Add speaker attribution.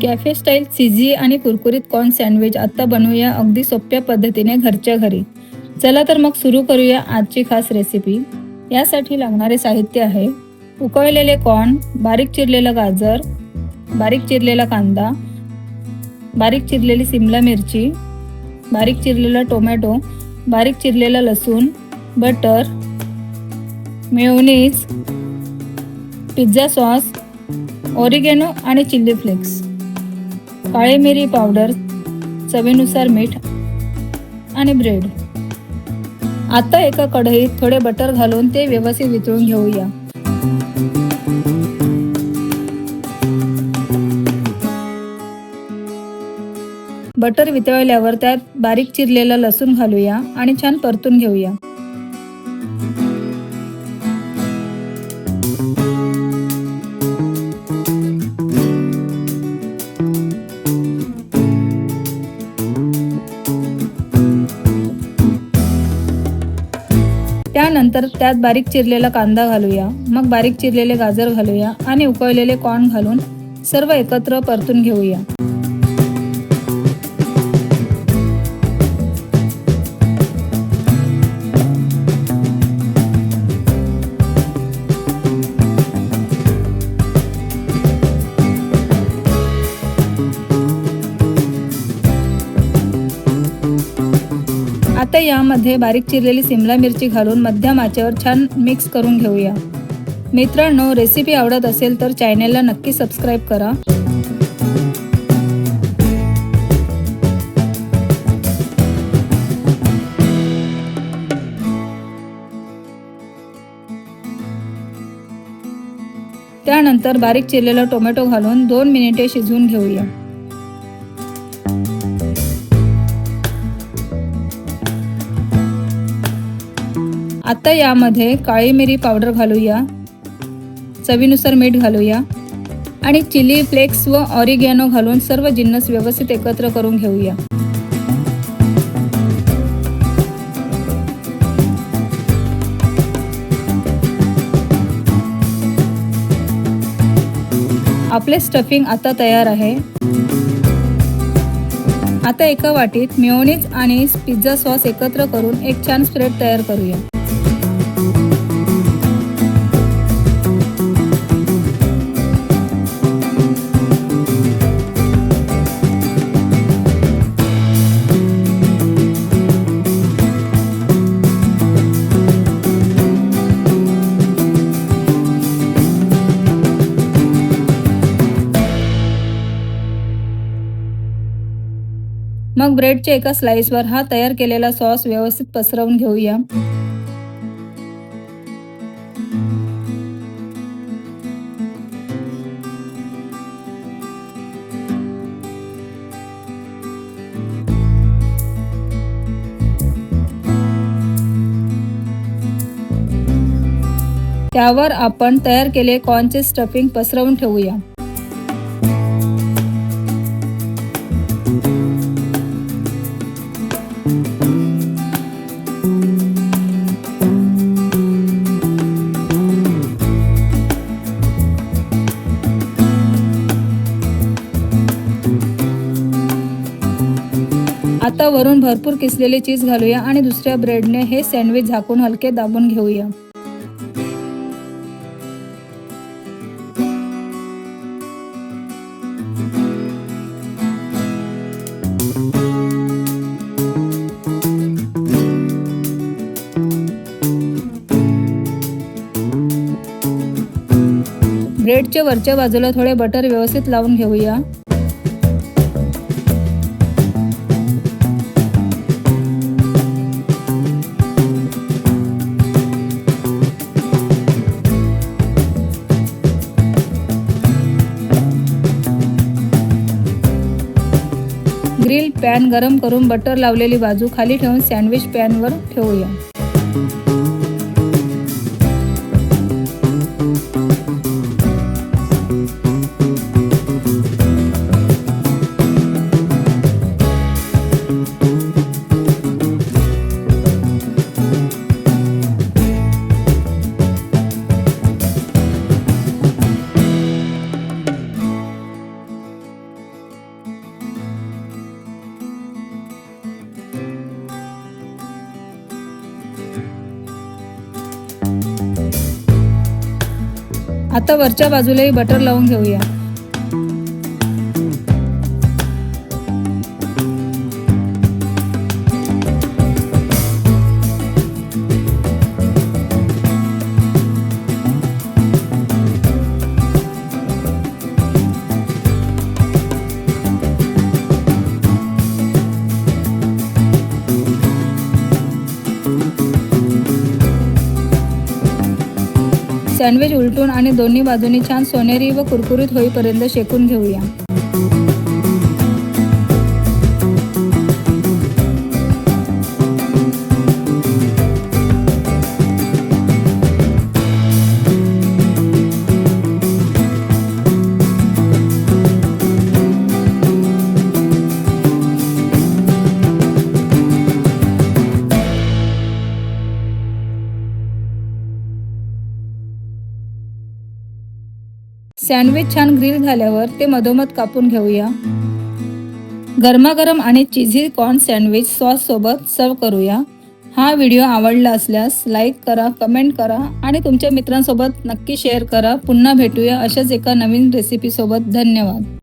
Speaker 1: Cafe style चीझी आणि कुरकुरीत corn sandwich आत्ता बनवूया अगदी सोप्या पद्धतीने घरच्या घरी. चला तर मग सुरू करूया आजची खास रेसिपी. यासाठी लागणारे साहित्य आहे: उकळलेले कॉर्न, बारीक चिरलेलं गाजर, बारीक चिरलेला कांदा, बारीक चिरलेली सिमला मिरची, बारीक चिरलेला टोमॅटो, बारीक चिरलेला लसूण, butter, mayonnaise, pizza sauce, oregano आणि चिली फ्लेक्स, काळी मिरी पावडर, चवीनुसार मीठ आणि ब्रेड. आता एका कढईत थोडे बटर घालून ते व्यवस्थित वितळून घेऊया. बटर वितळल्यावर त्यात बारीक चिरलेला लसूण घालूया आणि छान परतून घेऊया. त्यानंतर त्यात बारीक चिरलेला कांदा घालूया, मग बारीक चिरलेले गाजर घालूया आणि उकळलेले कॉर्न घालून सर्व एकत्र परतून घेऊया. आता यामध्ये बारीक चिरलेली सिमला मिरची घालून मध्यम आचेवर छान मिक्स करून घेऊया. मित्रांनो, रेसिपी आवडत असेल तर चॅनेलला नक्की सबस्क्राईब करा. त्यानंतर बारीक चिरलेला टोमॅटो घालून 2 मिनिटे शिजवून घेऊया. आता यामध्ये काळी मिरी पावडर घालूया, चवीनुसार मीठ घालूया आणि चिली फ्लेक्स व ऑरिगॅनो घालून सर्व जिन्नस व्यवस्थित एकत्र करून घेऊया. आपले स्टफिंग आता तयार आहे. आता एका वाटीत मेयोनीज आणि पिझ्झा सॉस एकत्र करून एक छान स्प्रेड तयार करूया. मग ब्रेडच्या एका स्लाइसवर हा तयार केलेला सॉस व्यवस्थित पसरवून घेऊया. त्यावर आपण तयार केलेले कॉर्नचे स्टफिंग पसरवून ठेवूया. आता वरून भरपूर किसलेले चीज घालूया आणि दुसऱ्या ब्रेडने हे सँडविच झाकून हलके दाबून घेऊया. ब्रेडच्या वरच्या बाजूला थोडे बटर व्यवस्थित लावून घेऊया. ग्रिल पॅन गरम करून बटर लावलेली बाजू खाली ठेवून सँडविच पॅनवर ठेवूया. आता वरच्या बाजूलाही बटर लावून घेऊया। सँडविच उलटून आणि दोन्ही बाजूनी छान सोनेरी व कुरकुरीत होईपर्यंत शेकून घेऊया। सँडविच छान ग्रिल झाल्यावर ते मधोमध कापून घेऊया। गरमागरम आणि चीझी कॉर्न सँडविच सॉस सोबत सर्व करूया। हा व्हिडिओ आवडला असल्यास लाईक करा, कमेंट करा आणि तुमच्या मित्रांसोबत नक्की शेअर करा। पुन्हा भेटूया अशाच एका नवीन रेसिपी सोबत। धन्यवाद।